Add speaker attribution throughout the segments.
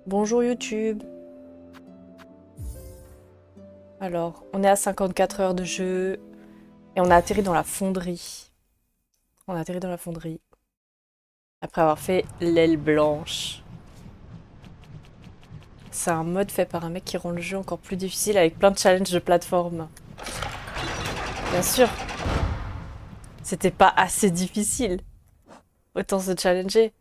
Speaker 1: Bonjour YouTube. Alors, on est à 54 heures de jeu et on a atterri dans la fonderie. On a atterri dans la fonderie après avoir fait l'aile blanche. C'est un mode fait par un mec qui rend le jeu encore plus difficile avec plein de challenges de plateforme. Bien sûr, c'était pas assez difficile. Autant se challenger.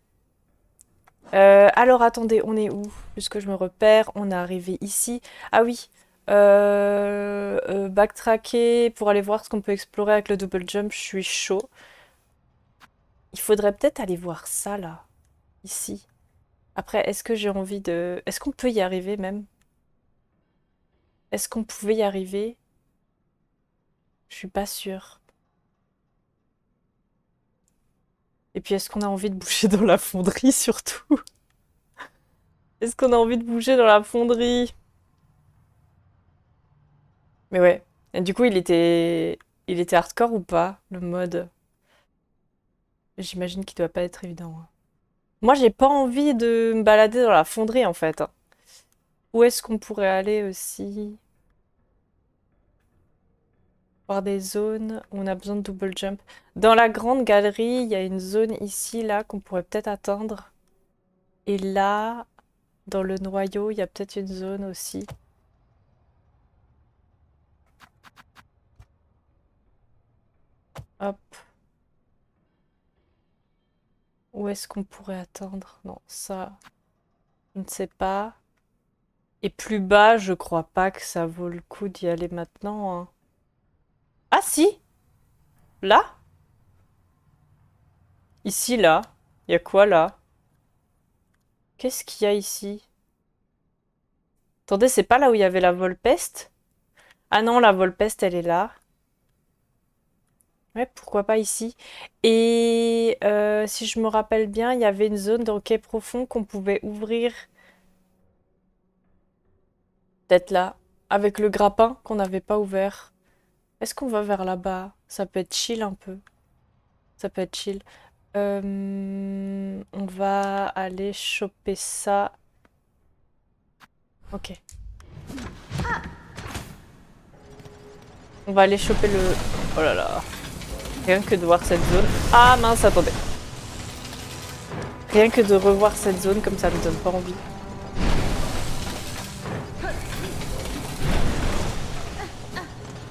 Speaker 1: Alors attendez, on est où? Puisque je me repère, on est arrivé ici. Ah oui, backtracker pour aller voir ce qu'on peut explorer avec le double jump, je suis chaud. Il faudrait peut-être aller voir ça là, ici. Après, est-ce que j'ai envie de... Est-ce qu'on peut y arriver même? Est-ce qu'on pouvait y arriver? Je suis pas sûre. Et puis est-ce qu'on a envie de bouger dans la fonderie surtout? Est-ce qu'on a envie de bouger dans la fonderie? Mais ouais. Et du coup, il était hardcore ou pas, le mode? J'imagine qu'il doit pas être évident, hein. Moi, j'ai pas envie de me balader dans la fonderie, en fait, hein. Où est-ce qu'on pourrait aller aussi? Voir des zones où on a besoin de double jump. Dans la grande galerie, il y a une zone ici, là, qu'on pourrait peut-être atteindre. Et là, dans le noyau, il y a peut-être une zone aussi. Hop. Où est-ce qu'on pourrait atteindre? Non, ça, je ne sais pas. Et plus bas, je crois pas que ça vaut le coup d'y aller maintenant, hein. Ah si! Là? Ici, là. Il y a quoi, là? Qu'est-ce qu'il y a ici? Attendez, c'est pas là où il y avait la Volpeste? Ah non, la Volpeste, elle est là. Ouais, pourquoi pas ici? Et si je me rappelle bien, il y avait une zone dans Quai Profond qu'on pouvait ouvrir. Peut-être là, avec le grappin qu'on n'avait pas ouvert. Est-ce qu'on va vers là-bas? Ça peut être chill un peu. Ça peut être chill. On va aller choper ça. Ok. On va aller choper le... Oh là là. Rien que de voir cette zone. Ah mince, attendez. Rien que de revoir cette zone, comme ça me donne pas envie.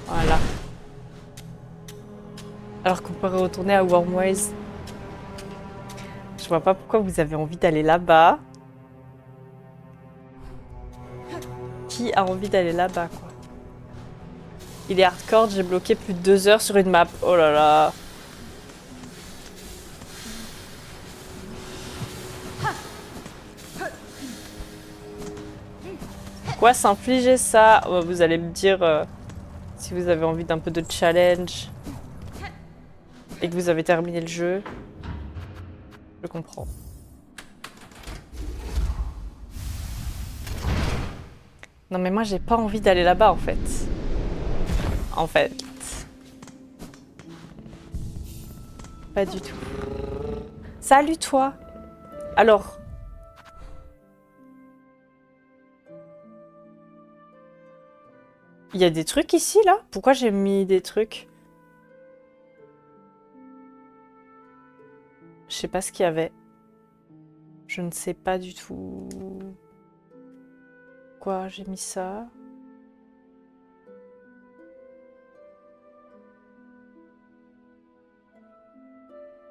Speaker 1: Voilà. Alors qu'on pourrait retourner à Wormways. Je vois pas pourquoi vous avez envie d'aller là-bas. Qui a envie d'aller là-bas, quoi? Il est hardcore, j'ai bloqué plus de 2 heures sur une map. Oh là là. Quoi s'infliger ça? Oh, vous allez me dire si vous avez envie d'un peu de challenge et que vous avez terminé le jeu. Je comprends. Non mais moi j'ai pas envie d'aller là-bas en fait. En fait. Pas du tout. Salut toi! Alors. Il y a des trucs ici là? Pourquoi j'ai mis des trucs? Je sais pas ce qu'il y avait. Je ne sais pas du tout. Quoi, j'ai mis ça?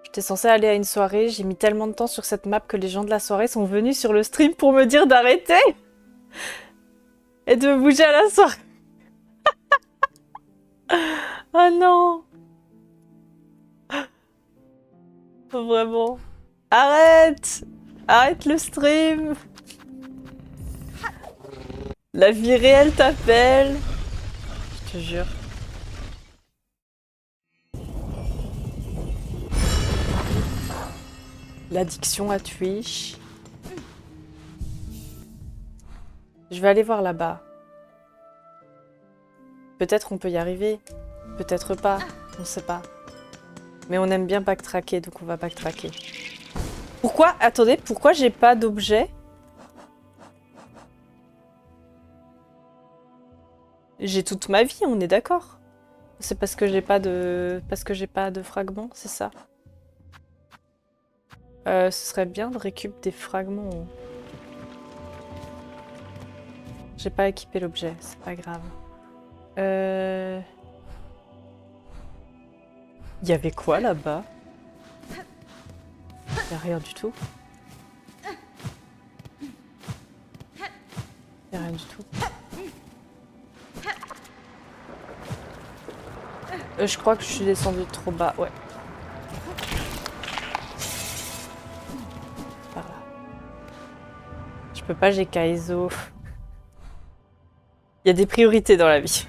Speaker 1: J'étais censée aller à une soirée, j'ai mis tellement de temps sur cette map que les gens de la soirée sont venus sur le stream pour me dire d'arrêter et de me bouger à la soirée. Oh non! Vraiment. Arrête! Arrête le stream! La vie réelle t'appelle! Je te jure. L'addiction à Twitch. Je vais aller voir là-bas. Peut-être on peut y arriver. Peut-être pas. On sait pas. Mais on aime bien backtracker, donc on va backtracker. Pourquoi? Attendez, pourquoi j'ai pas d'objet? J'ai toute ma vie, on est d'accord. C'est parce que j'ai pas de... Parce que j'ai pas de fragments, c'est ça. Ce serait bien de récupérer des fragments. J'ai pas équipé l'objet, c'est pas grave. Il y avait quoi là-bas? Il y a rien du tout. Il y a rien du tout. Je crois que je suis descendue trop bas, ouais. Par là. Je peux pas, j'ai Kaizo. Il y a des priorités dans la vie.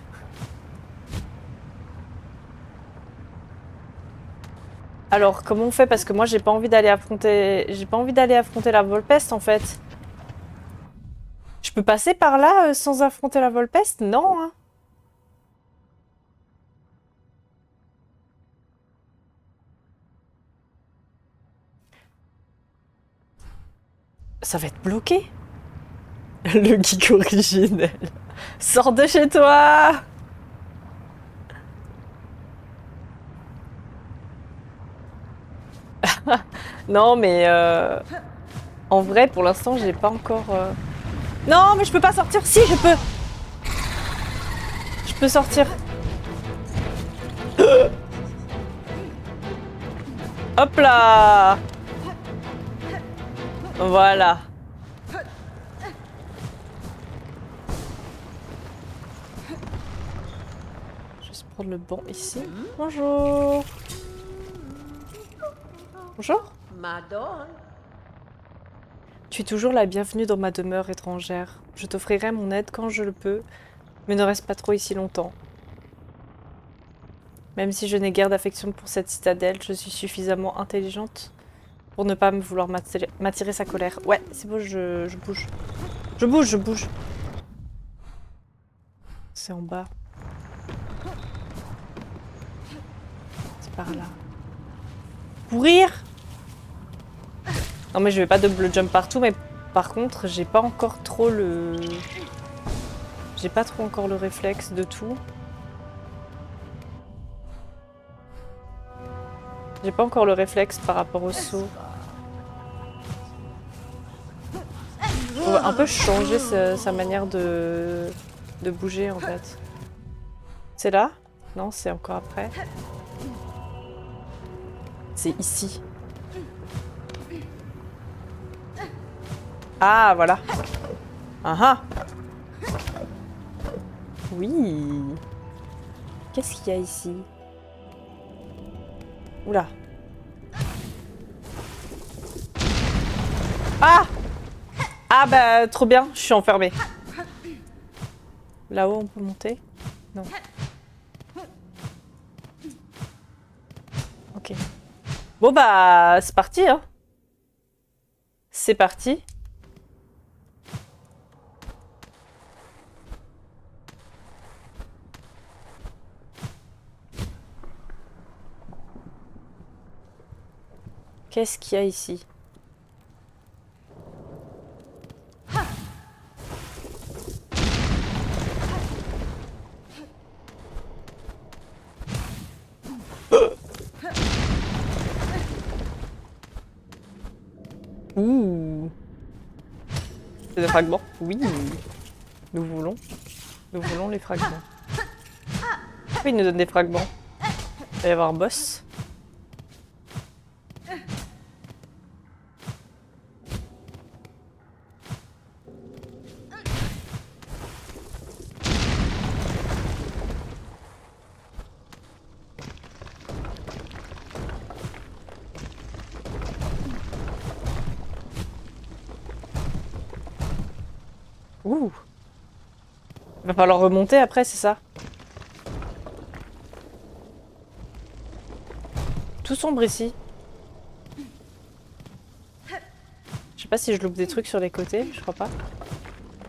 Speaker 1: Alors, comment on fait? Parce que moi, j'ai pas envie d'aller affronter... J'ai pas envie d'aller affronter la Volpeste, en fait. Je peux passer par là sans affronter la Volpeste? Non, hein. Ça va être bloqué. Le geek originel. Sors de chez toi! Non, mais en vrai, pour l'instant, j'ai pas encore... Non, mais je peux pas sortir. Si, je peux. Je peux sortir. Hop là! Voilà. Juste prendre le banc ici. Bonjour. Bonjour.
Speaker 2: Madone.
Speaker 1: Tu es toujours la bienvenue dans ma demeure étrangère. Je t'offrirai mon aide quand je le peux, mais ne reste pas trop ici longtemps. Même si je n'ai guère d'affection pour cette citadelle, je suis suffisamment intelligente pour ne pas me vouloir m'attirer sa colère. Ouais, c'est bon, je bouge. Je bouge, je bouge. C'est en bas. C'est par là. Courir! Non mais je vais pas double jump partout, mais par contre, j'ai pas encore trop le... J'ai pas trop encore le réflexe de tout. J'ai pas encore le réflexe par rapport au saut. Faut un peu changer sa manière de bouger en fait. C'est là? Non, c'est encore après. C'est ici. Ah, voilà. Ah ah. Oui. Qu'est-ce qu'il y a ici? Oula. Ah! Ah bah, trop bien, je suis enfermée. Là-haut, on peut monter? Non. Ok. Bon bah, c'est parti, hein. C'est parti. Qu'est-ce qu'il y a ici? Ouh. C'est des fragments? Oui. Nous voulons les fragments. Pourquoi il nous donne des fragments? Il va y avoir un boss. Ouh. Il va falloir remonter après, c'est ça? Tout sombre ici. Je sais pas si je loupe des trucs sur les côtés, je crois pas.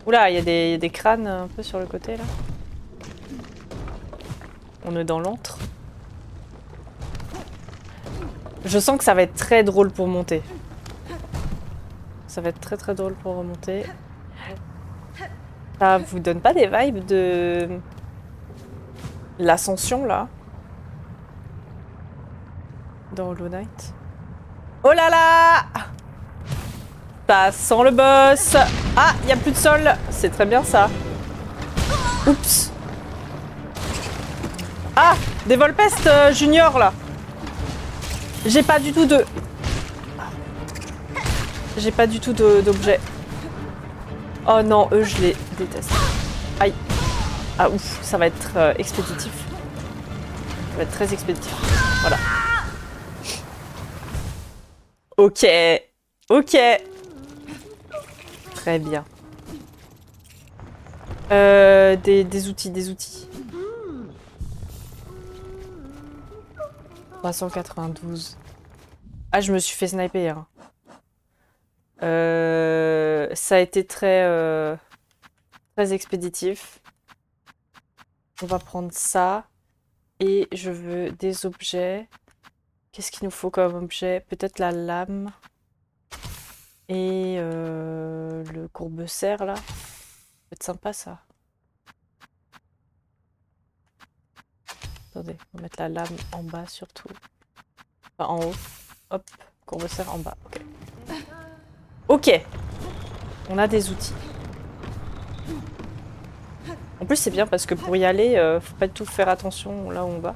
Speaker 1: Oula, il y a des crânes un peu sur le côté là. On est dans l'antre. Je sens que ça va être très drôle pour monter. Ça va être très drôle pour remonter. Ça vous donne pas des vibes de l'ascension là. Dans Hollow Knight. Oh là là! Ça sent le boss! Ah, il n'y a plus de sol! C'est très bien ça. Oups! Ah! Des Volpest junior là! J'ai pas du tout de... J'ai pas du tout d'objet. Oh non, eux je les déteste. Aïe. Ah ouf, ça va être expéditif. Ça va être très expéditif. Voilà. Ok. Ok. Très bien. Des outils, des outils. 392. Ah, je me suis fait sniper. Hein. Ça a été très, très expéditif. On va prendre ça. Et je veux des objets. Qu'est-ce qu'il nous faut comme objet? Peut-être la lame. Et le courbe-serre, là. Ça peut être sympa, ça. Attendez, on va mettre la lame en bas, surtout. Enfin, en haut. Hop, courbe-serre en bas. Ok. Ok. On a des outils. En plus, c'est bien parce que pour y aller, faut pas du tout faire attention là où on va.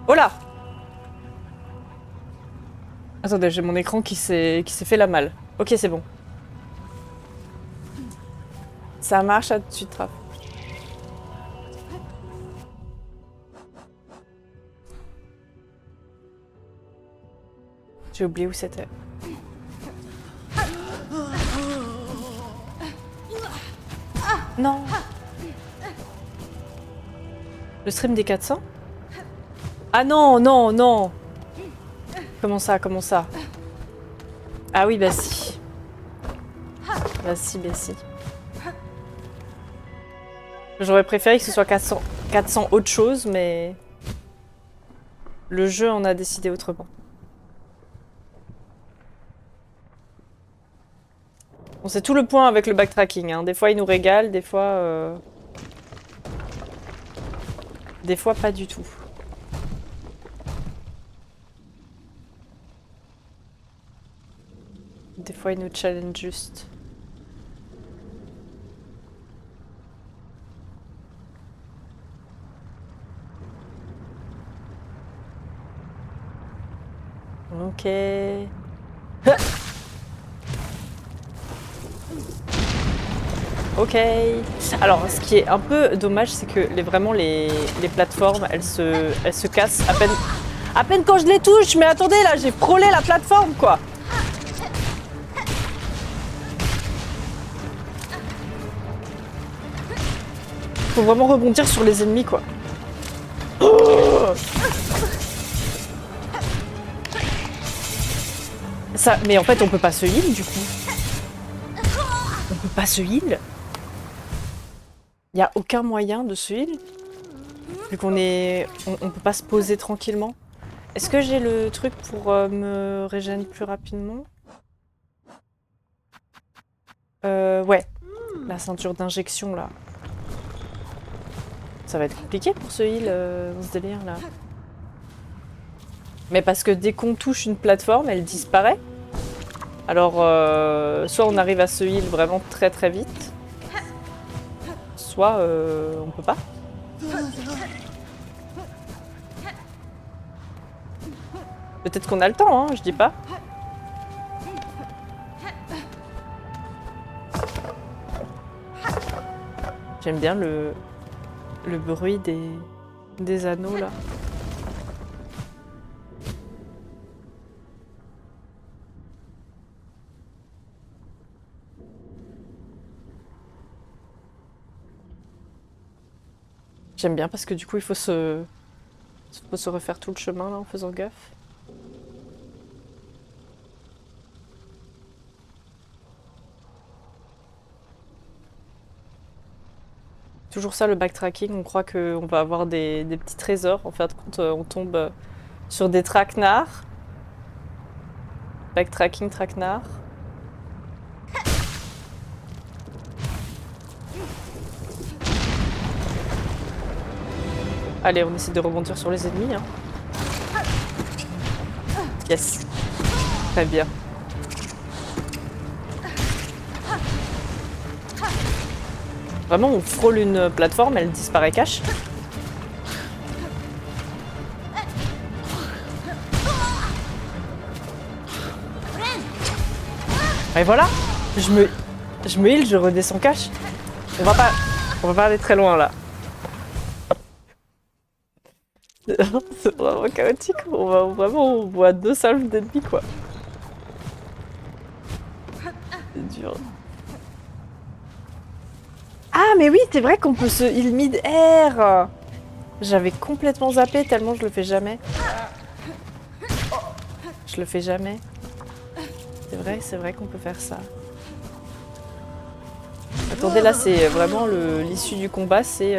Speaker 1: Oh là! Attendez, j'ai mon écran qui s'est fait la malle. Ok, c'est bon. Ça marche à tout de suite, Raph. J'ai oublié où c'était. Non! Le stream des 400? Ah non, non, non! Comment ça, comment ça? Ah oui, bah si. Bah si, bah si. J'aurais préféré que ce soit 400 autre chose, mais... Le jeu en a décidé autrement. Bon, c'est tout le point avec le backtracking. Hein. Des fois, il nous régale, des fois... Des fois, pas du tout. Des fois, il nous challenge juste. Ok. Ok. Alors, ce qui est un peu dommage, c'est que vraiment les plateformes, elles se cassent à peine quand je les touche. Mais attendez, là, j'ai frôlé la plateforme, quoi. Faut vraiment rebondir sur les ennemis, quoi. Oh ça, mais en fait, on peut pas se heal, du coup. On peut pas se heal. Y a aucun moyen de se heal. Vu qu'on est... On peut pas se poser tranquillement. Est-ce que j'ai le truc pour me régénérer plus rapidement? Ouais. La ceinture d'injection, là. Ça va être compliqué pour ce heal, dans ce délire, là. Mais parce que dès qu'on touche une plateforme, elle disparaît. Alors, soit on arrive à se heal vraiment très très vite, soit on peut pas. Peut-être qu'on a le temps, hein, je dis pas. J'aime bien le bruit des anneaux, là. J'aime bien parce que du coup, il faut se refaire tout le chemin, là, en faisant gaffe. Toujours ça, le backtracking, on croit qu'on va avoir des petits trésors. En fait, quand on tombe sur des traquenards. Backtracking, traquenard. Allez, on essaie de rebondir sur les ennemis. Hein. Yes. Très bien. Vraiment, on frôle une plateforme, elle disparaît cache. Et voilà, je me heal, je redescends cache. On va pas aller très loin là. C'est vraiment chaotique. On voit 2 salves d'ennemis quoi. C'est dur. Ah mais oui, c'est vrai qu'on peut se heal mid-air. J'avais complètement zappé tellement je le fais jamais. Je le fais jamais. C'est vrai qu'on peut faire ça. Attendez, là c'est vraiment l'issue du combat, c'est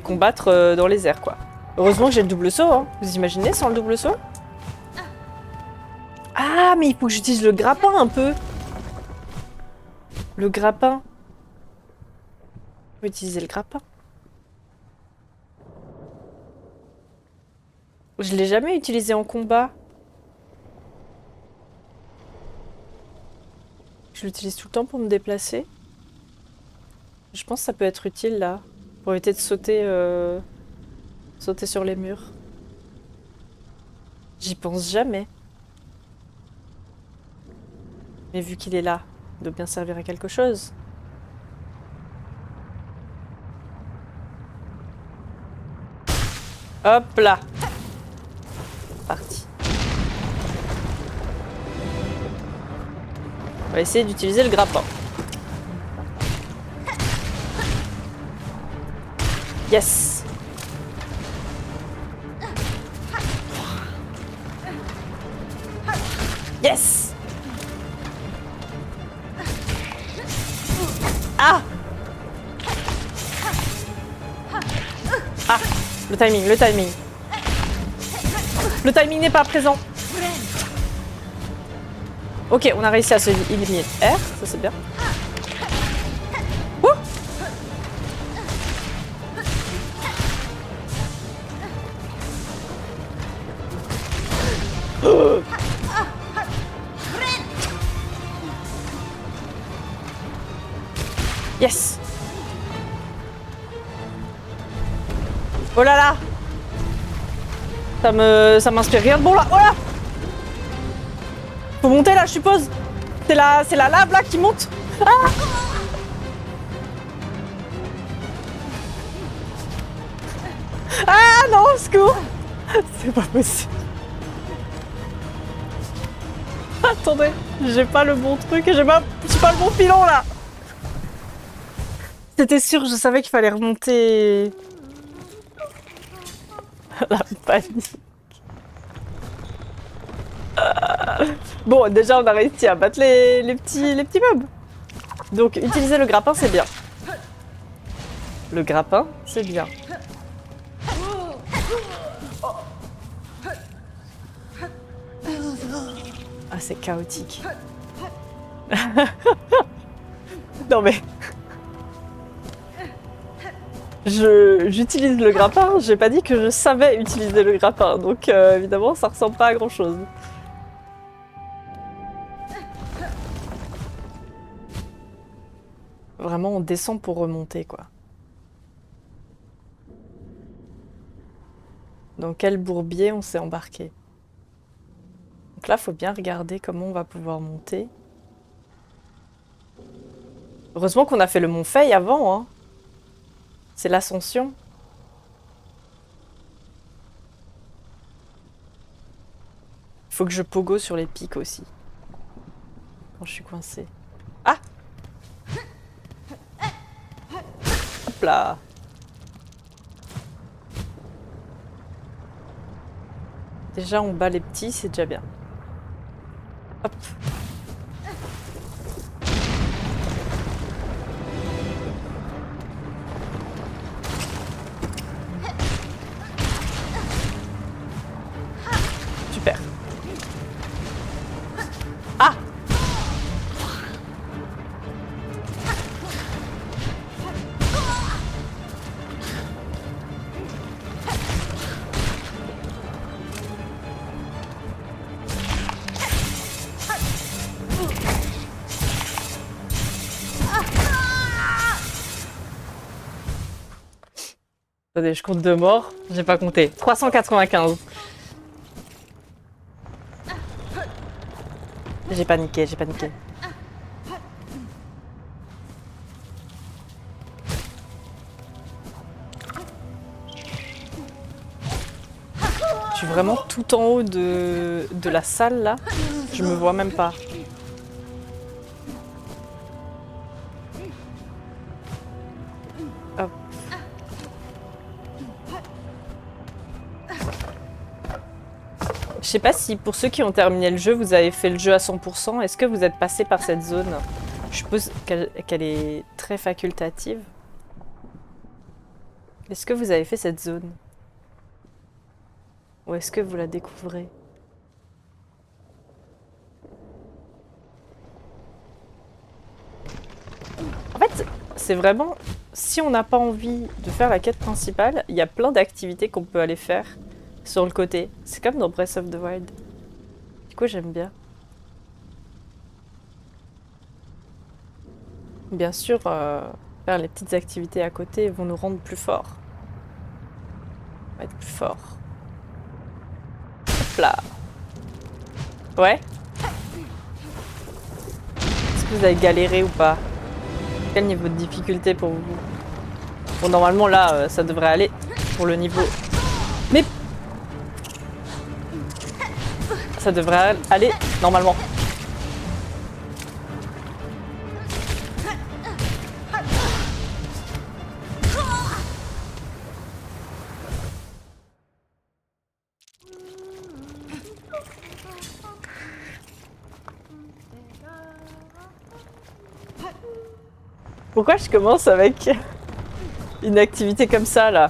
Speaker 1: combattre dans les airs quoi. Heureusement que j'ai le double saut, hein. Vous imaginez sans le double saut? Ah mais il faut que j'utilise le grappin un peu. Le grappin. Je vais utiliser le grappin. Je l'ai jamais utilisé en combat. Je l'utilise tout le temps pour me déplacer. Je pense que ça peut être utile là. Pour éviter de sauter, sauter sur les murs. J'y pense jamais. Mais vu qu'il est là, il doit bien servir à quelque chose. Hop là. Parti. On va essayer d'utiliser le grappin. Yes. Yes. Ah. Ah. Le timing, le timing. Le timing n'est pas présent. Ok, on a réussi à se éliminer R, ça c'est bien. Ouh. Yes. Oh là là. Ça m'inspire rien de bon là. Oh là. Faut monter là, je suppose. C'est la lave là qui monte. Ah. Ah non, au secours. C'est pas possible. Attendez, j'ai pas le bon truc, j'ai pas le bon filon là. C'était sûr, je savais qu'il fallait remonter. La panique. Bon, déjà on a réussi à battre les petits mobs. Donc utiliser le grappin c'est bien. Le grappin c'est bien. Ah c'est chaotique. Non mais... J'utilise le grappin, j'ai pas dit que je savais utiliser le grappin, donc évidemment ça ressemble pas à grand chose. Vraiment on descend pour remonter quoi. Dans quel bourbier on s'est embarqué? Donc là faut bien regarder comment on va pouvoir monter. Heureusement qu'on a fait le Mont Fay avant, hein. C'est l'ascension. Il faut que je pogo sur les pics aussi. Quand je suis coincée. Ah! Hop là! Déjà on bat les petits, c'est déjà bien. Hop! Super. Ah! Attendez, je compte 2 morts. J'ai pas compté. 395. J'ai paniqué, j'ai paniqué. Je suis vraiment tout en haut de la salle là. Je me vois même pas. Hop. Je sais pas si pour ceux qui ont terminé le jeu, vous avez fait le jeu à 100%. Est-ce que vous êtes passé par cette zone? Je suppose qu'elle est très facultative. Est-ce que vous avez fait cette zone? Ou est-ce que vous la découvrez? En fait, c'est vraiment... Si on n'a pas envie de faire la quête principale, il y a plein d'activités qu'on peut aller faire sur le côté. C'est comme dans Breath of the Wild. Du coup, j'aime bien. Bien sûr, faire les petites activités à côté vont nous rendre plus forts. On va être plus forts. Hop là. Ouais? Est-ce que vous avez galéré ou pas? Quel niveau de difficulté pour vous? Bon, normalement, là, ça devrait aller pour le niveau... Mais... Ça devrait aller, normalement. Pourquoi je commence avec une activité comme ça, là?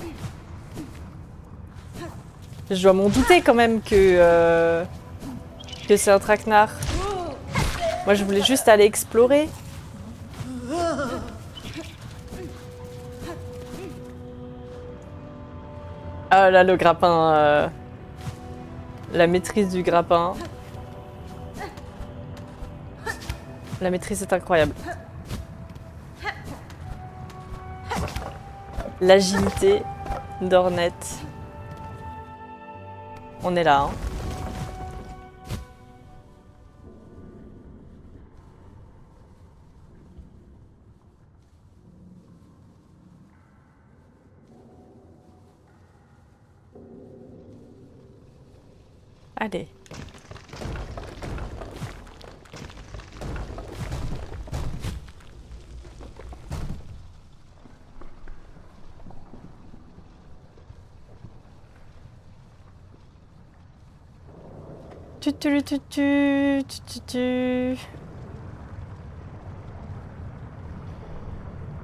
Speaker 1: Je dois m'en douter quand même que c'est un traquenard. Moi, je voulais juste aller explorer. Ah là, le grappin. La maîtrise du grappin. La maîtrise est incroyable. L'agilité d'Ornette. On est là, hein. Allez.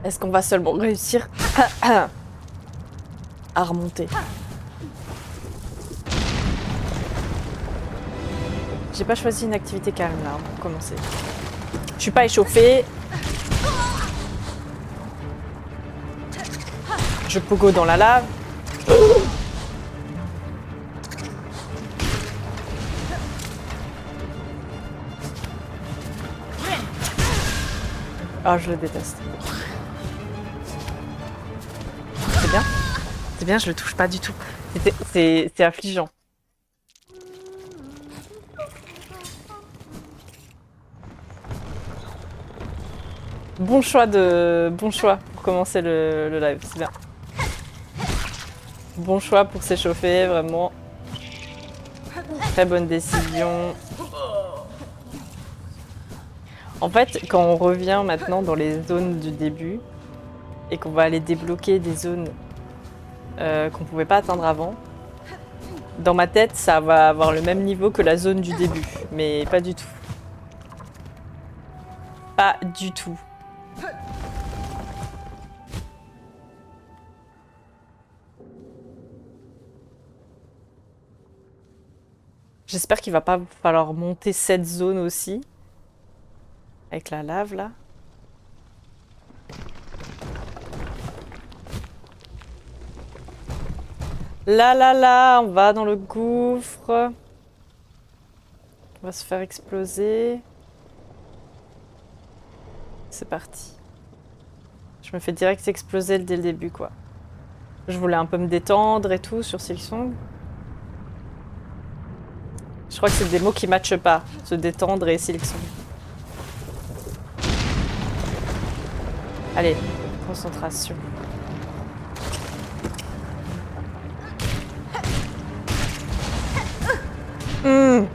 Speaker 1: Est-ce qu'on va seulement réussir à remonter? J'ai pas choisi une activité calme là, pour commencer. Je suis pas échauffée. Je pogo dans la lave. Ah, je le déteste. C'est bien. C'est bien, je le touche pas du tout. C'est affligeant. Bon choix pour commencer le live, c'est bien. Bon choix pour s'échauffer, vraiment. Très bonne décision. En fait, quand on revient maintenant dans les zones du début et qu'on va aller débloquer des zones qu'on pouvait pas atteindre avant, dans ma tête, ça va avoir le même niveau que la zone du début, mais pas du tout. Pas du tout. J'espère qu'il va pas falloir monter cette zone aussi. Avec la lave là. Là, on va dans le gouffre. On va se faire exploser. C'est parti. Je me fais direct exploser dès le début quoi. Je voulais un peu me détendre et tout sur Silksong. Je crois que c'est des mots qui matchent pas, se détendre et Silksong. Allez, concentration. Mmh.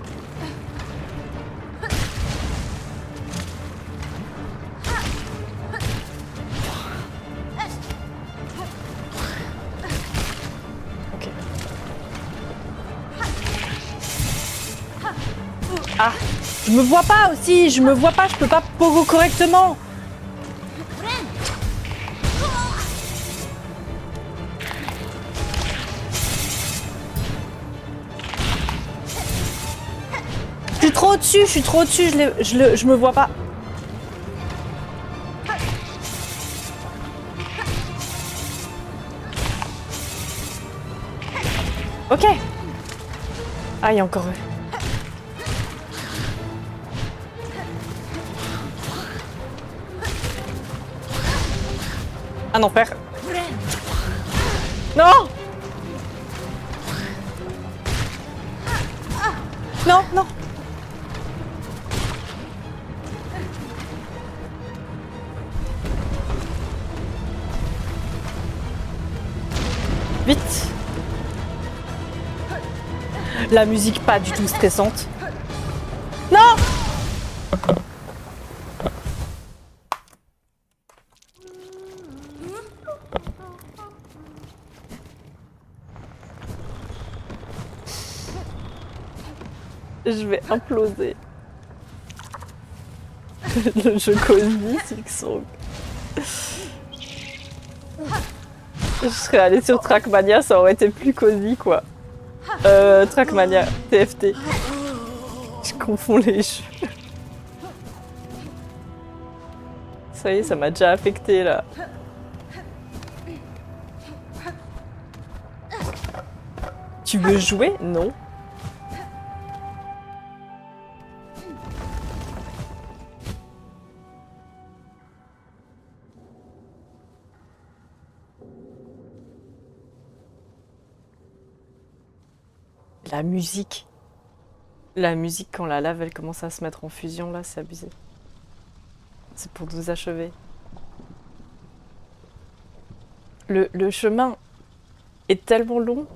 Speaker 1: Ok. Ah, je me vois pas aussi, je me vois pas, je peux pas pogo correctement. Je suis trop au-dessus, je me vois pas. Ok. Ah, il y a encore eux. Ah non, père. Non. Non, non. Vite. La musique pas du tout stressante. Non. Je vais imploser. Le jeu Cosy, Silksong. Je serais allée sur Trackmania, ça aurait été plus cosy, quoi. Trackmania, TFT. Je confonds les jeux. Ça y est, ça m'a déjà affecté, là. Tu veux jouer? Non. La musique. La musique, quand la lave, elle commence à se mettre en fusion, là, c'est abusé. C'est pour nous achever. Le chemin est tellement long.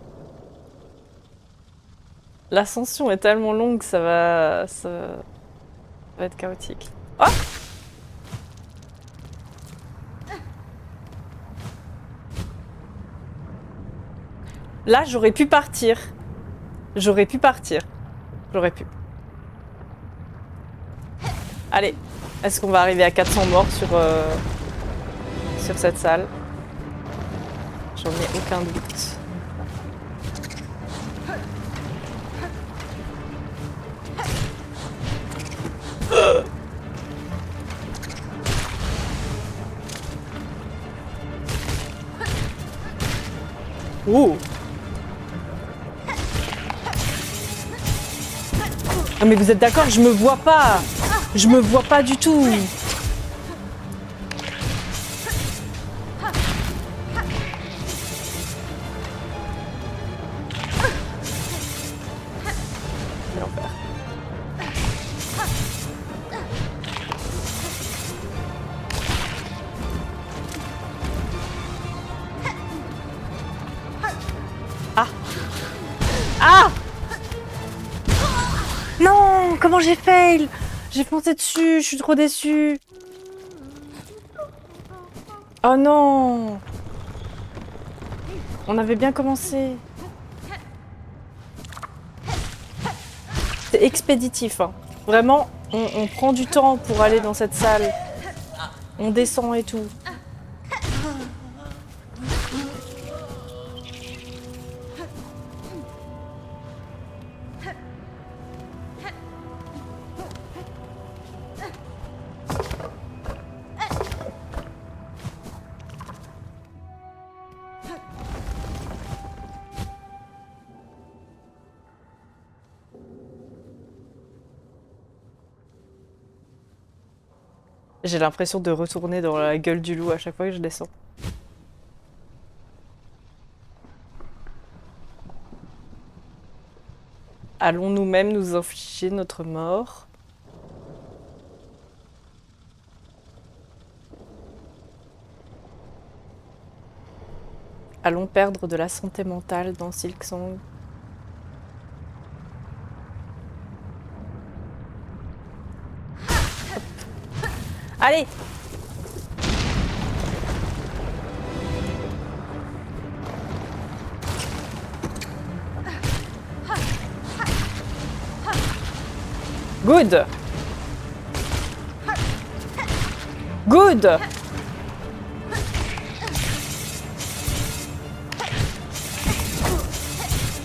Speaker 1: L'ascension est tellement longue que ça va être chaotique. Oh! Là, j'aurais pu partir. J'aurais pu partir. J'aurais pu. Allez, est-ce qu'on va arriver à 400 morts sur cette salle? J'en ai aucun doute. Oh! Ah mais vous êtes d'accord, je me vois pas! Je me vois pas du tout! L'enfer. Ah! Ah! Non! Comment j'ai fail? J'ai foncé dessus, je suis trop déçue. Oh non! On avait bien commencé. C'est expéditif, hein. Vraiment, on prend du temps pour aller dans cette salle. On descend et tout. J'ai l'impression de retourner dans la gueule du loup à chaque fois que je descends. Allons nous-mêmes nous infliger notre mort? Allons perdre de la santé mentale dans Silksong? Allez! Good! Good!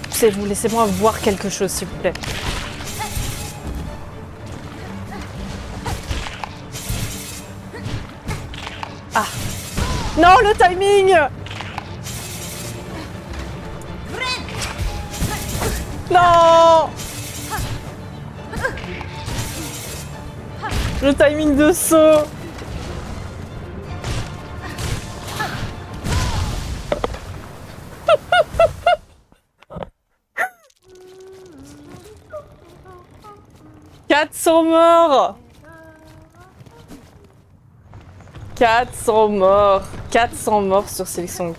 Speaker 1: Poussez-vous, laissez-moi voir quelque chose, s'il vous plaît. Ah! Non, le timing! Non! Le timing de saut! « 400 morts! 400 morts! 400 morts sur Silksong.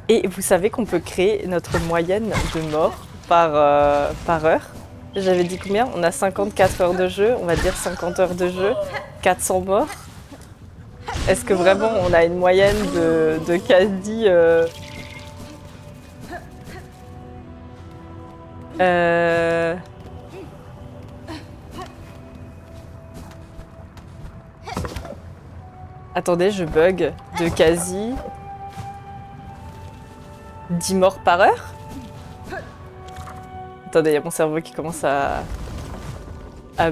Speaker 1: Et vous savez qu'on peut créer notre moyenne de morts par heure. J'avais dit combien? On a 54 heures de jeu, on va dire 50 heures de jeu, 400 morts. Est-ce que vraiment on a une moyenne de quasi... Attendez, je bug. De quasi... 10 morts par heure? Attendez, il y a mon cerveau qui commence à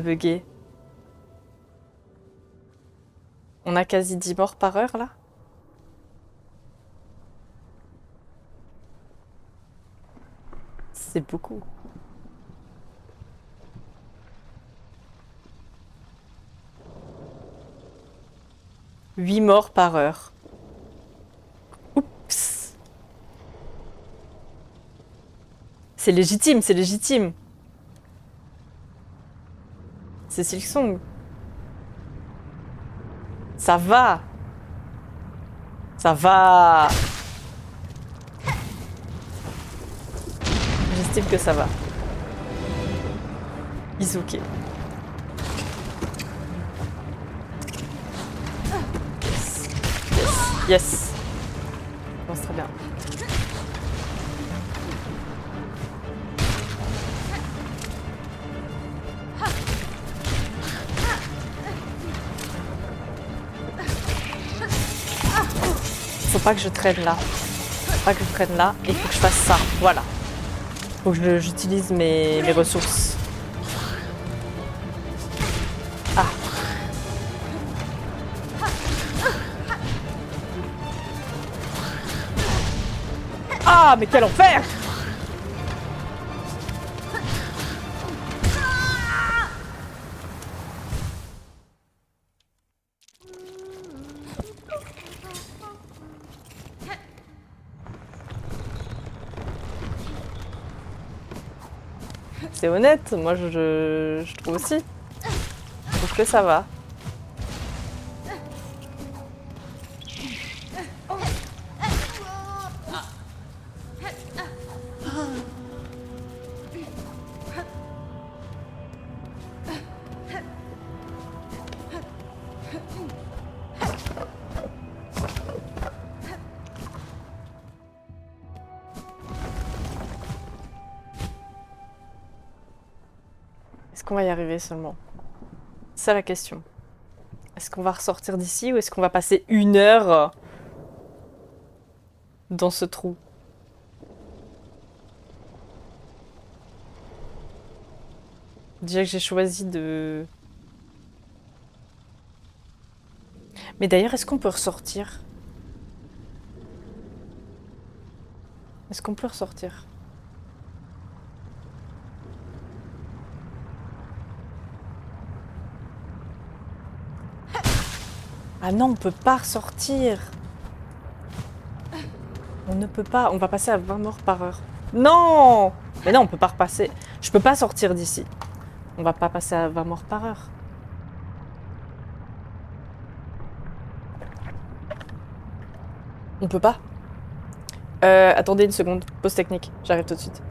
Speaker 1: bugger. On a quasi 10 morts par heure, là? C'est beaucoup. « 8 morts par heure. » Oups. C'est légitime, c'est légitime. C'est Silksong. Ça va. Ça va. J'estime que ça va. Izuke. Yes. Bon, c'est très bien. Faut pas que je traîne là. Faut pas que je traîne là. Il faut que je fasse ça. Voilà. Faut que j'utilise mes ressources. Ah. Ah, mais quel enfer! C'est honnête, moi je trouve aussi. Je trouve que ça va. Est-ce qu'on va y arriver seulement? C'est ça la question. Est-ce qu'on va ressortir d'ici ou est-ce qu'on va passer 1 heure dans ce trou? Déjà que j'ai choisi de... Mais d'ailleurs, est-ce qu'on peut ressortir? Est-ce qu'on peut ressortir? Ah non, on peut pas ressortir. On ne peut pas. On va passer à 20 morts par heure. Non! Mais non, on peut pas repasser. Je peux pas sortir d'ici. On va pas passer à 20 morts par heure. On peut pas. Attendez une seconde. Pause technique. J'arrive tout de suite.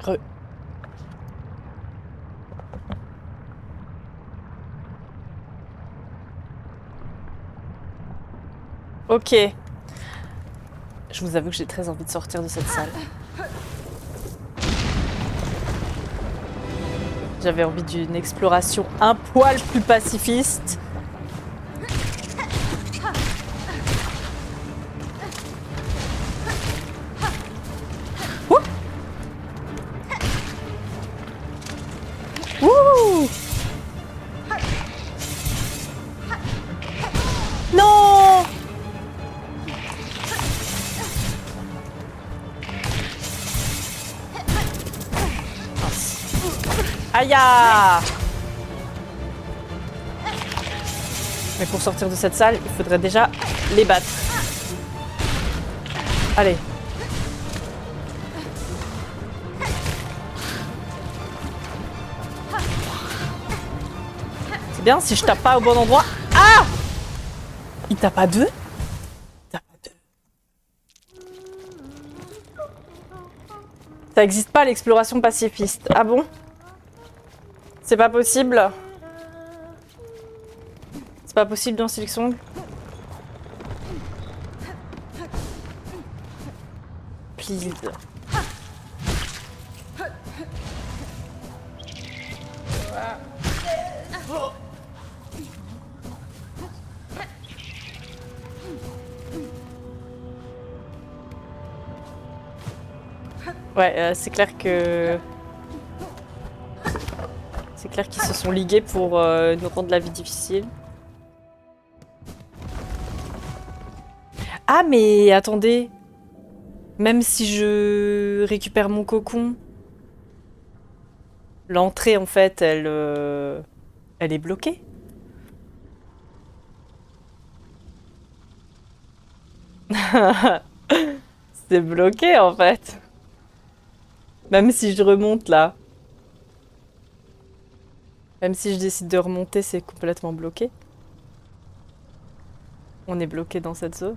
Speaker 1: Re. Ok. Je vous avoue que j'ai très envie de sortir de cette salle. J'avais envie d'une exploration un poil plus pacifiste. Ouh. Ouh. Non. Aïe! Mais pour sortir de cette salle, il faudrait déjà les battre. Allez. C'est bien si je tape pas au bon endroit. Ah! Il tape à deux? Il tape à deux. Ça existe pas l'exploration pacifiste. Ah bon? C'est pas possible? C'est pas possible dans Silksong? Please. Ouais, c'est clair que... C'est clair qu'ils se sont ligués pour nous rendre la vie difficile. Ah, mais attendez. Même si je récupère mon cocon, l'entrée, en fait, elle est bloquée. C'est bloqué, en fait. Même si je remonte, là. Même si je décide de remonter, c'est complètement bloqué. On est bloqué dans cette zone.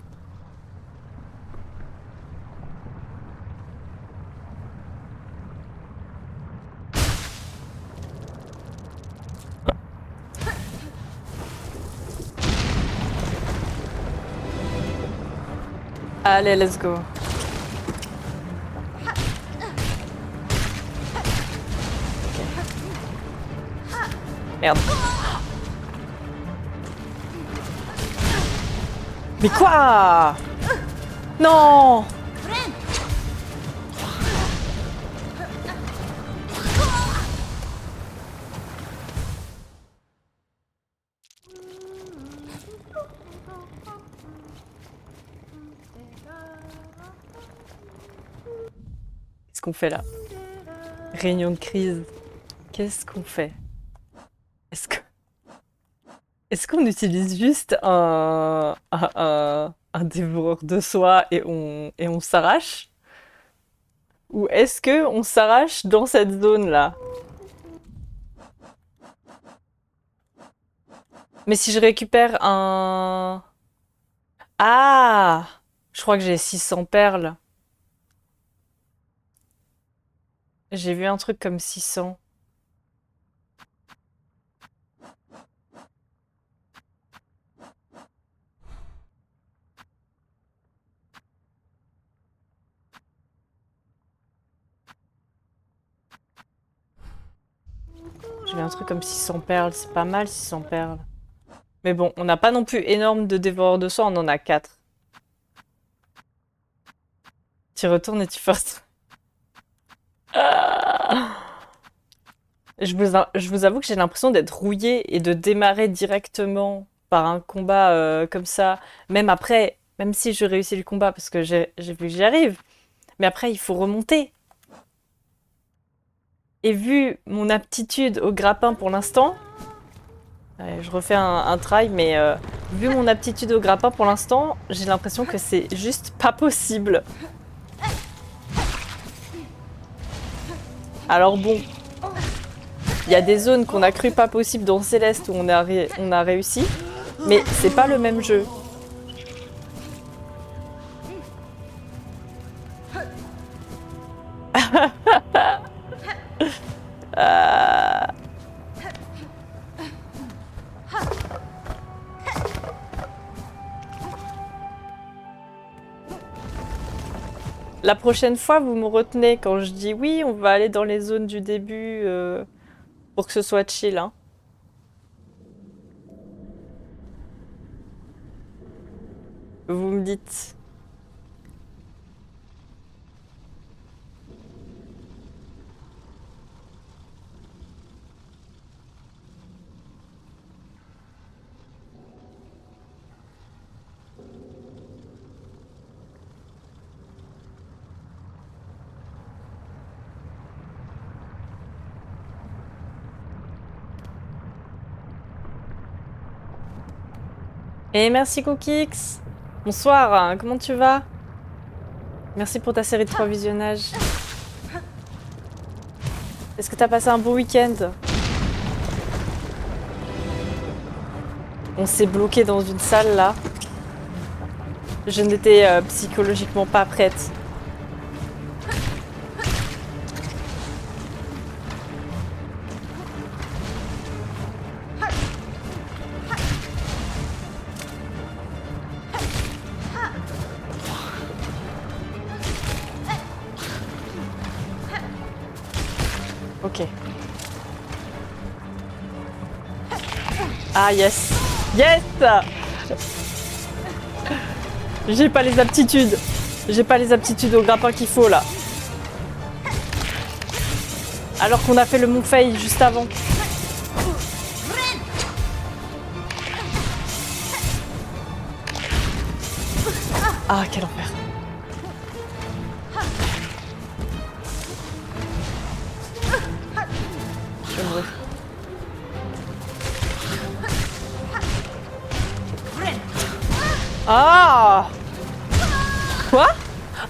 Speaker 1: Allez, let's go. Merde. Mais quoi? Non! Qu'est-ce qu'on fait là? Réunion de crise. Qu'est-ce qu'on fait? Est-ce qu'on utilise juste un dévoreur de soi et on s'arrache? Ou est-ce que on s'arrache dans cette zone-là? Mais si je récupère un... Ah! Je crois que j'ai 600 perles. J'ai vu un truc comme 600. J'ai vu un truc comme 600 perles. C'est pas mal 600 perles. Mais bon, on n'a pas non plus énorme de dévoreurs de soi, on en a 4. Tu retournes et tu forces. Je vous avoue que j'ai l'impression d'être rouillée et de démarrer directement par un combat comme ça. Même après, même si je réussis le combat, parce que j'ai vu que j'y arrive. Mais après, il faut remonter. Et vu mon aptitude au grappin pour l'instant, je refais un try, mais vu mon aptitude au grappin pour l'instant, j'ai l'impression que c'est juste pas possible. Alors bon, il y a des zones qu'on a cru pas possible dans Céleste où on a réussi, mais c'est pas le même jeu. Euh, La prochaine fois, vous me retenez quand je dis oui, on va aller dans les zones du début pour que ce soit chill, hein. Vous me dites. Et merci Cookix. Bonsoir, hein, comment tu vas? Merci pour ta série de 3 visionnages. Est-ce que t'as passé un bon week-end? On s'est bloqué dans une salle là. Je n'étais psychologiquement pas prête. Ok. Ah yes. Yes! J'ai pas les aptitudes. J'ai pas les aptitudes au grappin qu'il faut là. Alors qu'on a fait le Mont Fail juste avant. Ah, quel enfer. Je vais mourir. Ah! Quoi?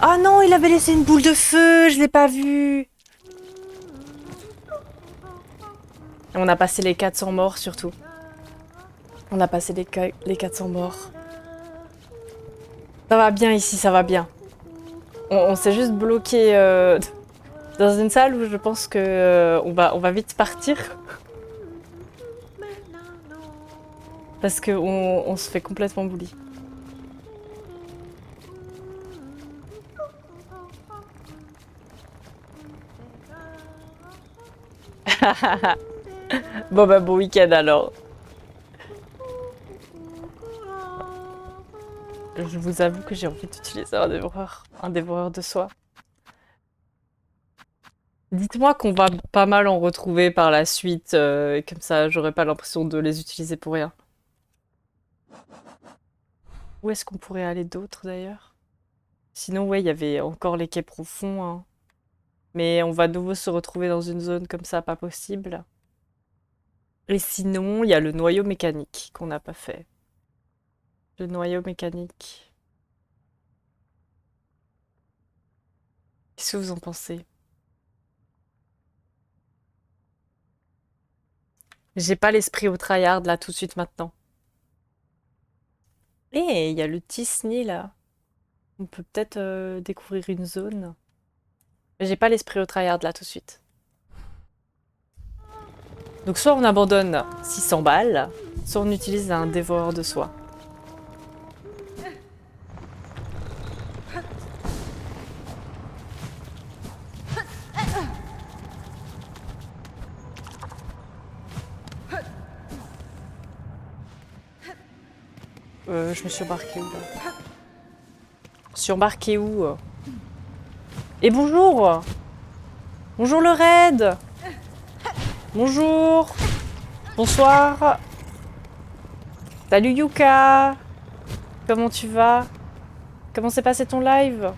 Speaker 1: Ah non, il avait laissé une boule de feu, je l'ai pas vu. On a passé les 400 morts surtout. On a passé les 400 morts. Ça va bien ici, ça va bien. On s'est juste bloqué dans une salle où je pense que on va vite partir. Parce qu'on se fait complètement bully. Bon bah bon week-end alors. Je vous avoue que j'ai envie d'utiliser un dévoreur de soi. Dites-moi qu'on va pas mal en retrouver par la suite, et comme ça j'aurais pas l'impression de les utiliser pour rien. Où est-ce qu'on pourrait aller d'autre d'ailleurs? Sinon ouais, il y avait encore les quais profonds, hein. Mais on va de nouveau se retrouver dans une zone comme ça, pas possible. Et sinon, il y a le noyau mécanique qu'on n'a pas fait. Le noyau mécanique. Qu'est-ce que vous en pensez? J'ai pas l'esprit au tryhard là tout de suite maintenant. Et il y a le Tisney là. On peut peut-être découvrir une zone. Mais j'ai pas l'esprit au tryhard là tout de suite. Donc soit on abandonne 600 balles, soit on utilise un dévoreur de soi. Je me suis embarquée où là? Je suis embarquée où? Et bonjour! Bonjour le raid! Bonjour! Bonsoir! Salut Yuka! Comment tu vas? Comment s'est passé ton live?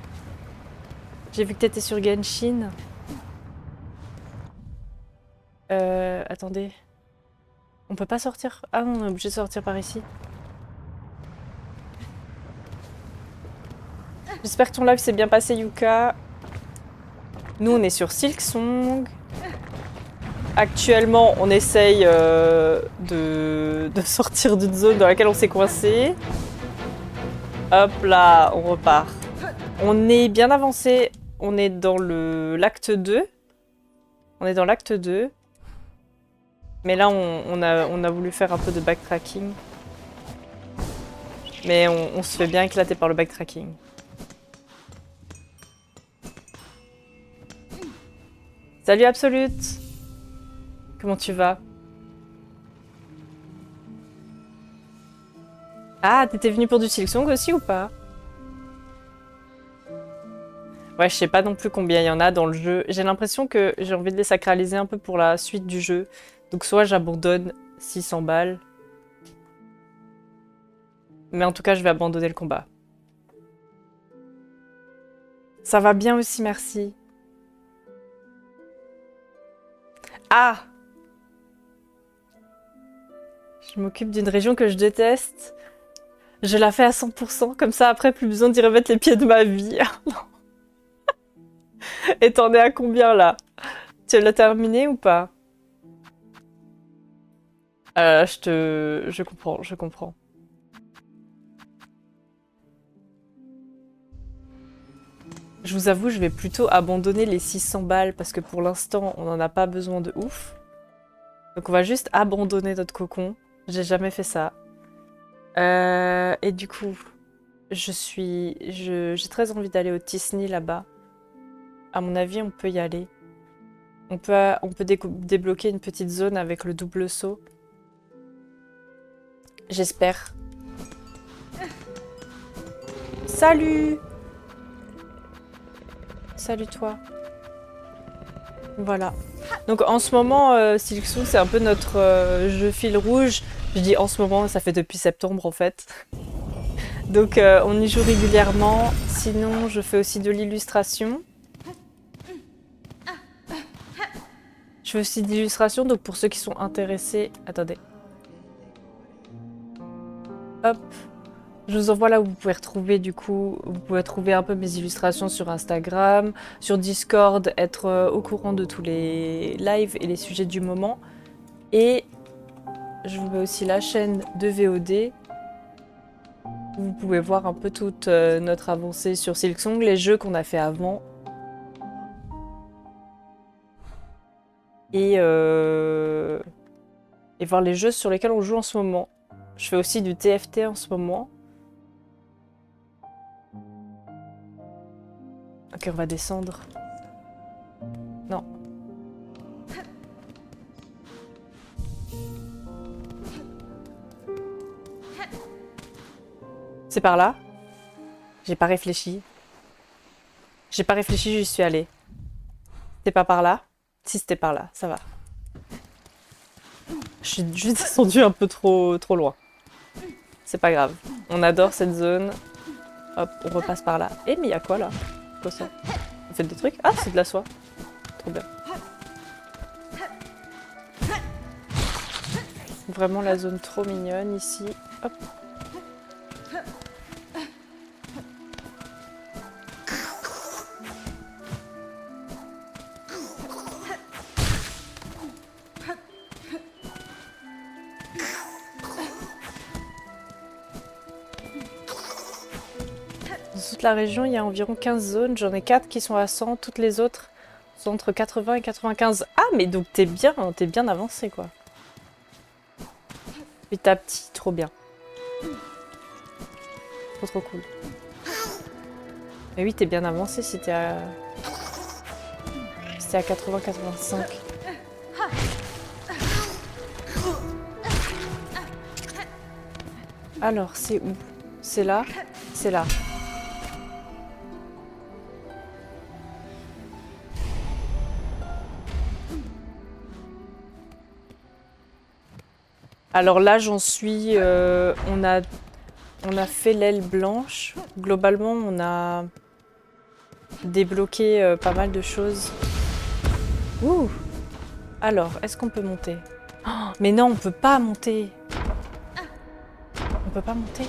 Speaker 1: J'ai vu que t'étais sur Genshin. Attendez. On peut pas sortir? Ah non, on est obligé de sortir par ici. J'espère que ton live s'est bien passé, Yuka. Nous, on est sur Silksong. Actuellement, on essaye de sortir d'une zone dans laquelle on s'est coincé. Hop là, on repart. On est bien avancé. On est dans l'acte 2. On est dans l'acte 2. Mais là, on a voulu faire un peu de backtracking. Mais on se fait bien éclater par le backtracking. Salut Absolute! Comment tu vas? Ah, t'étais venu pour du Silksong aussi ou pas? Ouais, je sais pas non plus combien il y en a dans le jeu. J'ai l'impression que j'ai envie de les sacraliser un peu pour la suite du jeu. Donc soit j'abandonne 600 balles. Mais en tout cas, je vais abandonner le combat. Ça va bien aussi, merci. Ah! Je m'occupe d'une région que je déteste. Je la fais à 100%, comme ça après plus besoin d'y remettre les pieds de ma vie. Et t'en es à combien là? Tu l'as terminé ou pas? Je comprends, je comprends. Je vous avoue, je vais plutôt abandonner les 600 balles parce que pour l'instant, on n'en a pas besoin de ouf. Donc on va juste abandonner notre cocon. J'ai jamais fait ça. Et du coup, j'ai très envie d'aller au Tisney là-bas. À mon avis, on peut y aller. On peut débloquer une petite zone avec le double saut. J'espère. Salut! Salut toi. Voilà. Donc en ce moment, Silksong, c'est un peu notre jeu fil rouge. Je dis en ce moment, ça fait depuis septembre en fait. Donc on y joue régulièrement. Sinon, je fais aussi de l'illustration. Je fais aussi de l'illustration, donc pour ceux qui sont intéressés... Attendez. Hop. Je vous envoie là où vous pouvez retrouver du coup, vous pouvez trouver un peu mes illustrations sur Instagram, sur Discord, être au courant de tous les lives et les sujets du moment. Et je vous mets aussi la chaîne de VOD. Vous pouvez voir un peu toute notre avancée sur Silksong, les jeux qu'on a fait avant. Et voir les jeux sur lesquels on joue en ce moment. Je fais aussi du TFT en ce moment. Ok, on va descendre. Non. C'est par là? J'ai pas réfléchi. J'ai pas réfléchi, j'y suis allée. C'était pas par là? Si, c'était par là, ça va. Je suis juste descendue un peu trop loin. C'est pas grave. On adore cette zone. Hop, on repasse par là. Eh, mais il y a quoi là? Quoi ça? On fait des trucs? Ah, c'est de la soie. Trop bien. Vraiment la zone trop mignonne ici. Hop. Dans toute la région, il y a environ 15 zones. J'en ai 4 qui sont à 100. Toutes les autres sont entre 80 et 95. Ah, mais donc t'es bien avancé, quoi. Petit à petit, trop bien. Trop cool. Mais oui, t'es bien avancé si t'es à... Si t'es à 80-85. Alors, c'est où? C'est là? C'est là. Alors là, j'en suis... on a fait l'aile blanche. Globalement, on a débloqué pas mal de choses. Ouh! Alors, est-ce qu'on peut monter? Oh, mais non, on peut pas monter. On peut pas monter.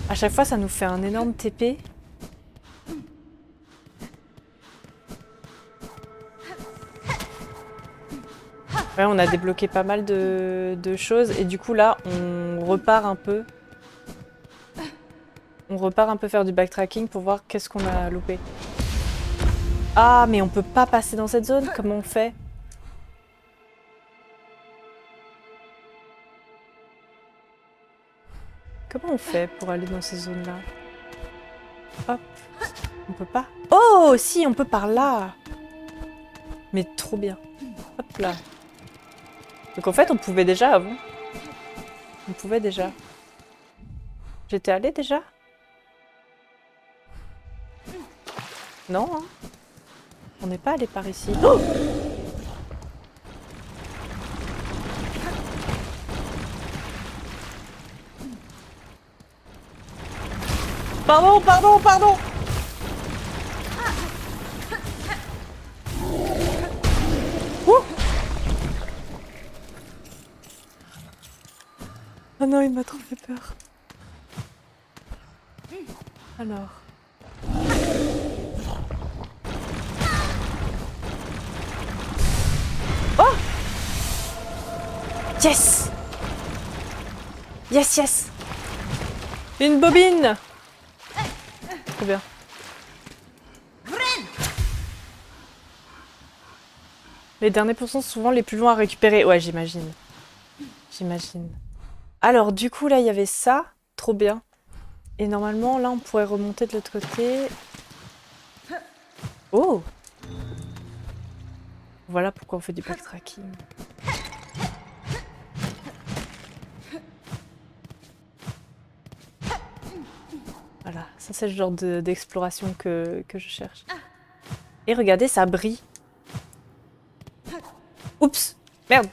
Speaker 1: À chaque fois, ça nous fait un énorme TP. Ouais, on a débloqué pas mal de choses. Et du coup, là, on repart un peu. On repart un peu faire du backtracking pour voir qu'est-ce qu'on a loupé. Ah, mais on peut pas passer dans cette zone. Comment on fait? Comment on fait pour aller dans ces zones-là? Hop. On peut pas. Oh, si, on peut par là. Mais trop bien. Hop là. Donc en fait, on pouvait déjà avant. On pouvait déjà. J'étais allée déjà? Non, hein. On n'est pas allé par ici. Oh! Pardon, pardon, pardon! Ouh! Oh non, il m'a trop fait peur. Alors. Oh! Yes! Yes, yes! Une bobine! Trop bien. Les derniers pourcents sont souvent les plus longs à récupérer. Ouais, j'imagine. J'imagine. Alors, du coup, là, il y avait ça. Trop bien. Et normalement, là, on pourrait remonter de l'autre côté. Oh! Voilà pourquoi on fait du backtracking. Voilà, ça c'est le genre d'exploration que je cherche. Et regardez, ça brille. Oups! Merde!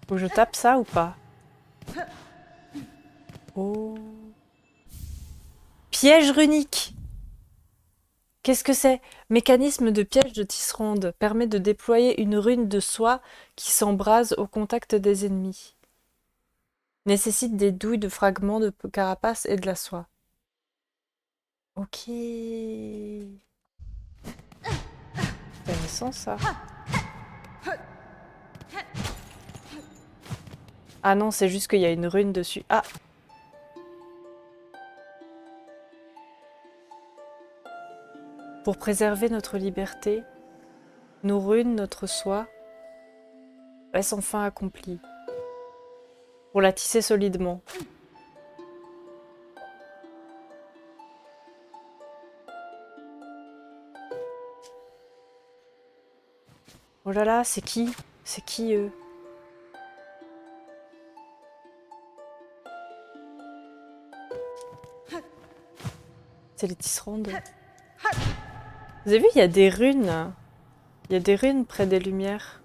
Speaker 1: Faut que je tape ça ou pas? Oh! Piège runique! Qu'est-ce que c'est? Mécanisme de piège de Tisserande permet de déployer une rune de soie qui s'embrase au contact des ennemis. Nécessite des douilles de fragments de carapace et de la soie. Ok. Intéressant ça. Ah non, c'est juste qu'il y a une rune dessus. Ah! Pour préserver notre liberté, nos runes, notre soie, reste enfin accomplie. Pour la tisser solidement. Oh là là, c'est qui? C'est qui eux? C'est les tisserandes. Vous avez vu, il y a des runes. Il y a des runes près des lumières.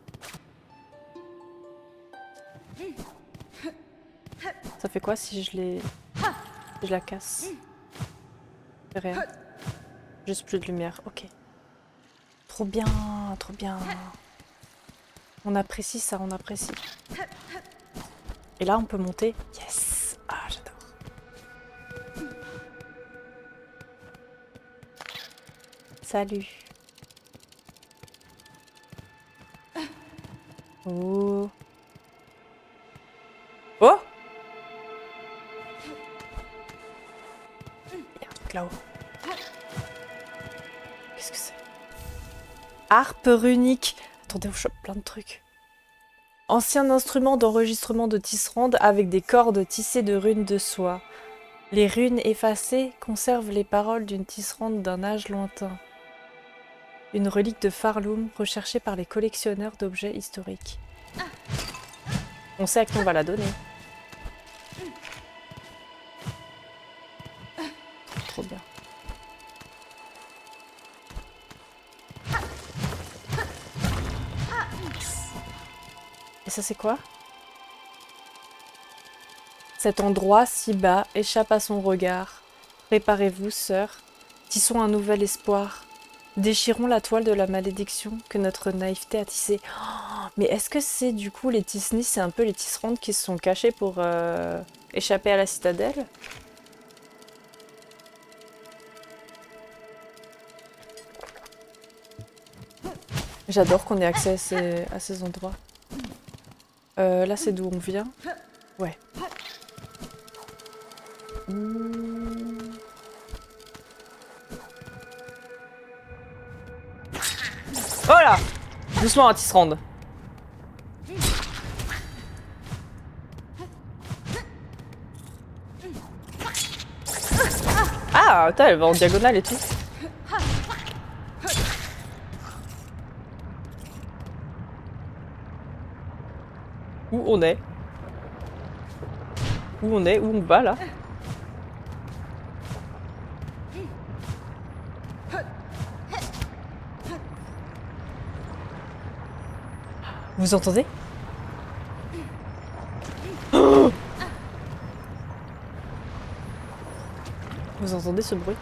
Speaker 1: Ça fait quoi si je les... si je la casse? C'est rien. Juste plus de lumière, ok. Trop bien, trop bien. On apprécie ça, on apprécie. Et là, on peut monter. Yes! Ah, j'adore. Salut. Oh. Oh! Il y a un truc là-haut. Qu'est-ce que c'est? Harpe runique. Attendez, on chope plein de trucs. Ancien instrument d'enregistrement de tisserande avec des cordes tissées de runes de soie. Les runes effacées conservent les paroles d'une tisserande d'un âge lointain. Une relique de Farloum recherchée par les collectionneurs d'objets historiques. On sait à qui on va la donner. Trop bien. Et ça c'est quoi? Cet endroit si bas échappe à son regard. Préparez-vous, sœurs. Tissons un nouvel espoir. Déchirons la toile de la malédiction que notre naïveté a tissée. Oh, mais est-ce que c'est du coup les Tisnis, c'est un peu les tisserandes qui se sont cachées pour échapper à la citadelle? J'adore qu'on ait accès à ces endroits. Là, c'est d'où on vient. Ouais. Oh là! Doucement, hein, tisserande. Ah, attends, elle va en diagonale et tout. Où on est? Où on est? Où on va là? Vous entendez? Oh, vous entendez ce bruit?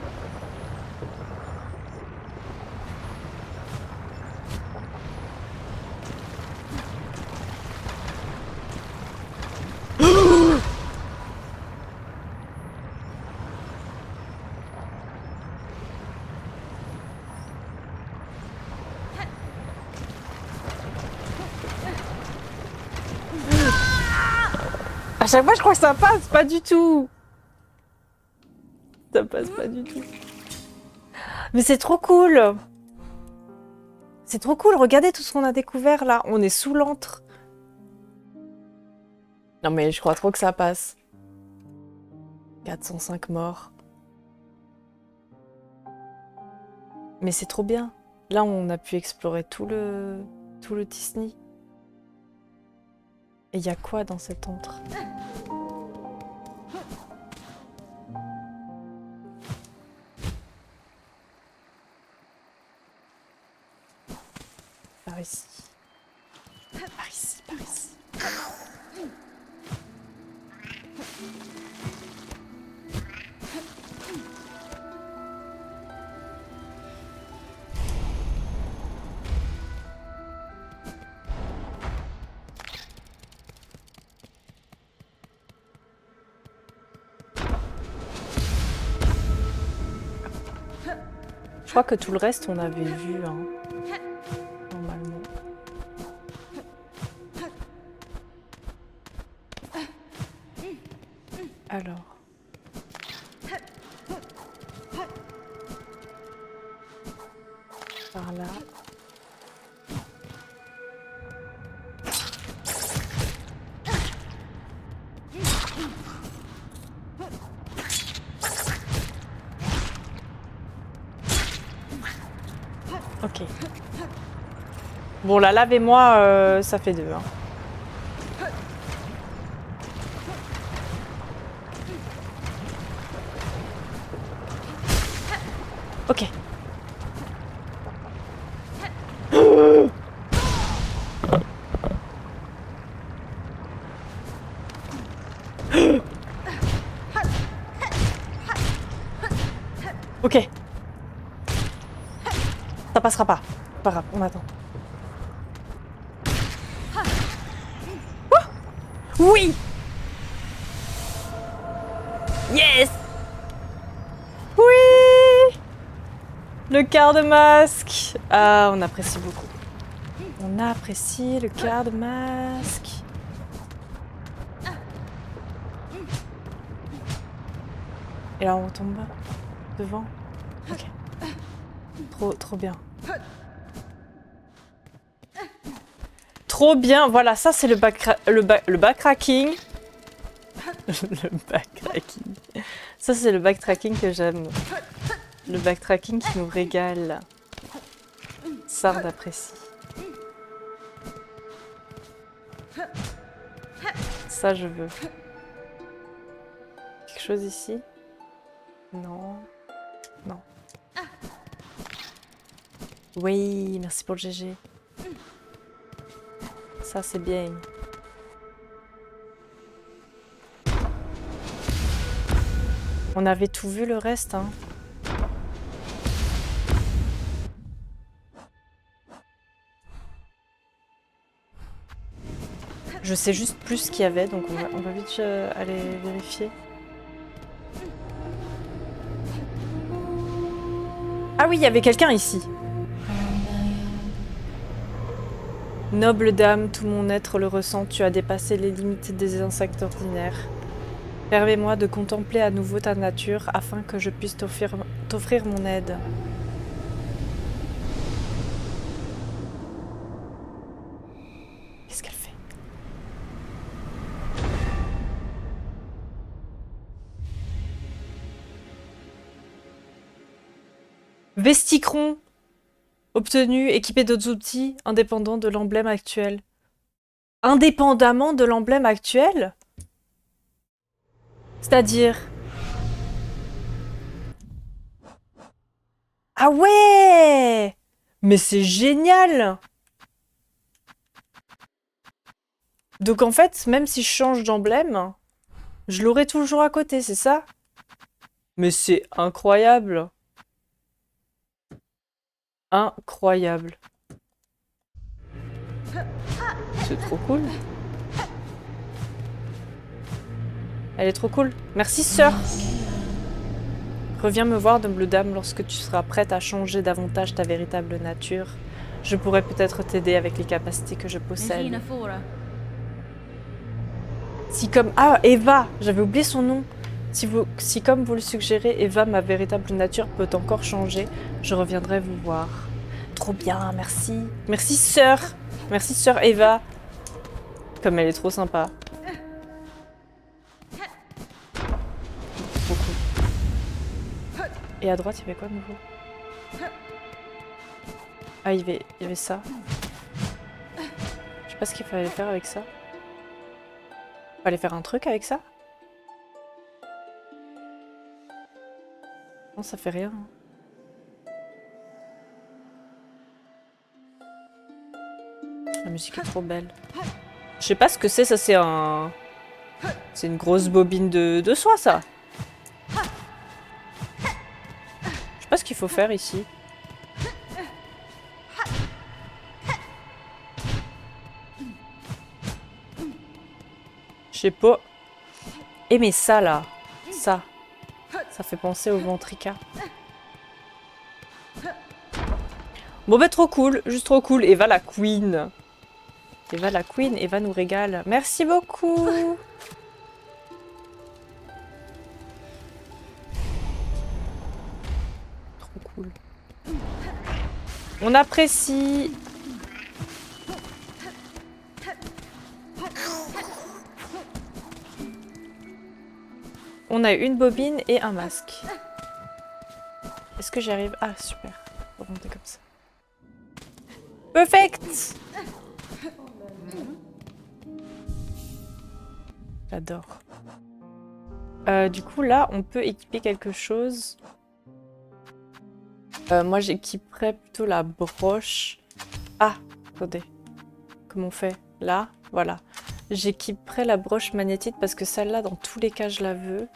Speaker 1: À chaque fois, je crois que ça passe, pas du tout. Ça passe pas du tout. Mais c'est trop cool. C'est trop cool. Regardez tout ce qu'on a découvert là. On est sous l'antre. Non mais je crois trop que ça passe. 405 morts. Mais c'est trop bien. Là, on a pu explorer tout le Tisni. Et il y a quoi dans cet antre? Par ici. Par ici, par ici. Je crois que tout le reste, on avait vu, hein, normalement. Alors. Par là. Ok. Bon, la lave et moi, ça fait 2. Hein. Ok. Ok. Ça passera pas. Pas grave, on attend. Oh oui! Yes! Oui! Le quart de masque! Ah, on apprécie beaucoup. On apprécie le quart de masque. Et là, on retombe devant. Ok. Trop bien. Trop bien. Voilà, ça, c'est le backtracking. Le backtracking. Ça, c'est le backtracking que j'aime. Le backtracking qui nous régale. Sard apprécie. Ça, je veux. Quelque chose ici? Non. Non. Oui, merci pour le GG. Ça, c'est bien. On avait tout vu le reste, hein. Je sais juste plus ce qu'il y avait, donc on va vite aller vérifier. Ah oui, il y avait quelqu'un ici. Noble dame, tout mon être le ressent, tu as dépassé les limites des insectes ordinaires. Permets-moi de contempler à nouveau ta nature afin que je puisse t'offrir mon aide. Qu'est-ce qu'elle fait? Vesticron obtenu, équipé d'autres outils, indépendant de l'emblème actuel. Indépendamment de l'emblème actuel? C'est-à-dire... Ah ouais! Mais c'est génial! Donc en fait, même si je change d'emblème, je l'aurai toujours à côté, c'est ça? Mais c'est incroyable! Incroyable. C'est trop cool. Elle est trop cool. Merci, sœur. Reviens me voir, noble dame, lorsque tu seras prête à changer davantage ta véritable nature. Je pourrais peut-être t'aider avec les capacités que je possède. Si comme... Ah, Eva! J'avais oublié son nom. Si comme vous le suggérez, Eva, ma véritable nature, peut encore changer, je reviendrai vous voir. Trop bien, merci. Merci, sœur. Merci, sœur Eva. Comme elle est trop sympa. Trop cool. Et à droite, il y avait quoi de nouveau? Ah, il y avait ça. Je sais pas ce qu'il fallait faire avec ça. Fallait faire un truc avec ça? Non, ça fait rien. La musique est trop belle. Je sais pas ce que c'est, ça c'est un... C'est une grosse bobine de soie, ça. Je sais pas ce qu'il faut faire ici. Je sais pas. Eh mais ça là, ça fait penser au ventrica. Bon bah trop cool, juste trop cool. Eva la queen. Eva la queen, Eva nous régale. Merci beaucoup. Trop cool. On apprécie. On a une bobine et un masque. Est-ce que j'y arrive? Ah super, on va monter comme ça. Perfect! J'adore. Du coup, là, on peut équiper quelque chose. Moi, j'équiperais plutôt la broche. Ah, attendez. Comment on fait? Là, voilà. J'équiperais la broche magnétique parce que celle-là, dans tous les cas, je la veux.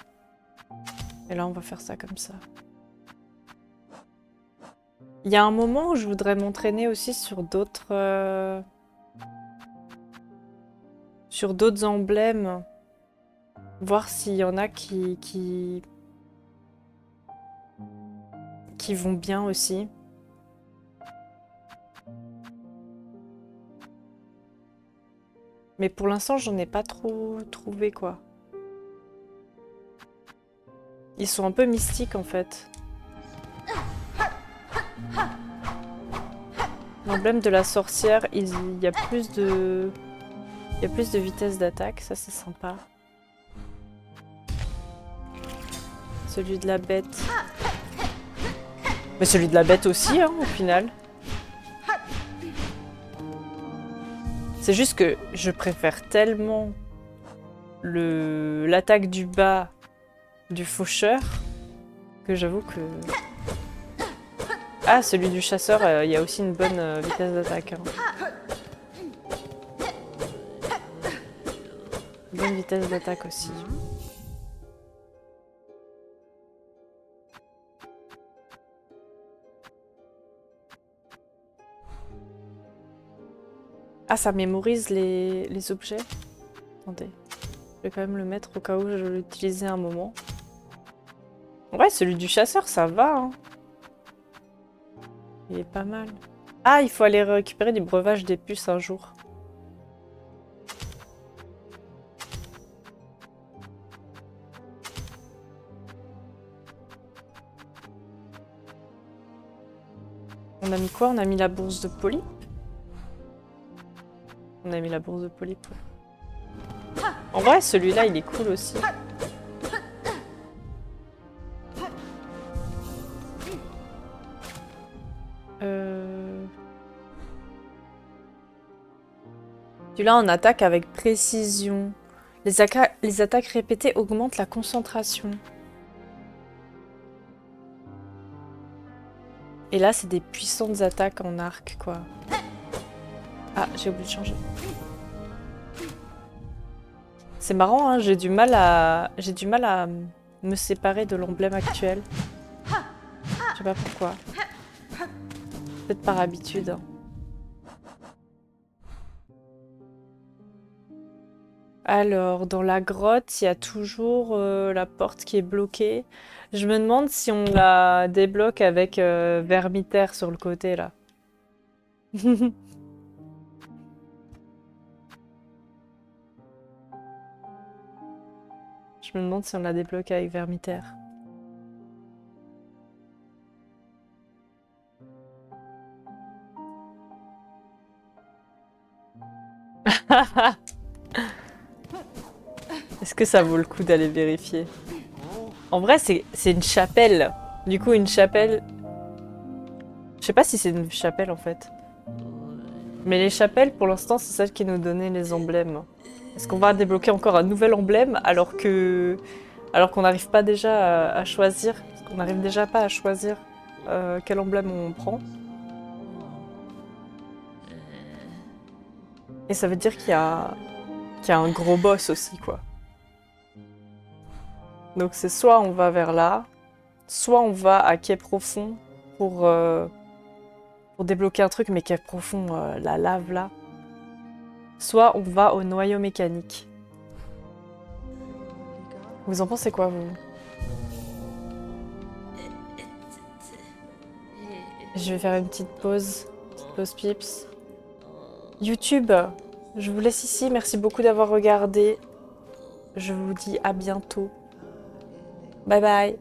Speaker 1: Et là, on va faire ça comme ça. Il y a un moment où je voudrais m'entraîner aussi sur d'autres emblèmes. Voir s'il y en a qui vont bien aussi. Mais pour l'instant, j'en ai pas trop trouvé, quoi. Ils sont un peu mystiques, en fait. L'emblème de la sorcière, il y a plus de... Il y a plus de vitesse d'attaque, ça c'est sympa. Celui de la bête. Mais celui de la bête aussi, hein, au final. C'est juste que je préfère tellement l'attaque du bas du faucheur que j'avoue que... Ah, celui du chasseur, il y a aussi une bonne vitesse d'attaque. Hein. Bonne vitesse d'attaque aussi. Ah, ça mémorise les objets. Attendez. Je vais quand même le mettre au cas où je vais l'utiliser un moment. Ouais, celui du chasseur, ça va. Hein. Il est pas mal. Ah, il faut aller récupérer du breuvage des puces un jour. On a mis quoi? On a mis la bourse de polype. On a mis la bourse de polype. En vrai, celui-là, il est cool aussi. Celui-là, on attaque avec précision. Les attaques répétées augmentent la concentration. Et là, c'est des puissantes attaques en arc, quoi. Ah, j'ai oublié de changer. C'est marrant, hein, j'ai du mal à me séparer de l'emblème actuel. Je sais pas pourquoi. Peut-être par habitude. Hein. Alors, dans la grotte, il y a toujours la porte qui est bloquée. Je me demande si on la débloque avec Vermitaire sur le côté, là. Je me demande si on la débloque avec Vermitaire. Est-ce que ça vaut le coup d'aller vérifier? En vrai, c'est une chapelle. Du coup, une chapelle... Je sais pas si c'est une chapelle, en fait. Mais les chapelles, pour l'instant, c'est celles qui nous donnaient les emblèmes. Est-ce qu'on va débloquer encore un nouvel emblème alors qu'on n'arrive pas déjà à choisir? Parce qu'on n'arrive déjà pas à choisir quel emblème on prend. Et ça veut dire qu'il y a un gros boss aussi, quoi. Donc c'est soit on va vers là, soit on va à Quai Profond pour débloquer un truc, mais Quai Profond, la lave là. Soit on va au noyau mécanique. Vous en pensez quoi, vous? Je vais faire une petite pause pips. YouTube, je vous laisse ici. Merci beaucoup d'avoir regardé. Je vous dis à bientôt. Bye bye.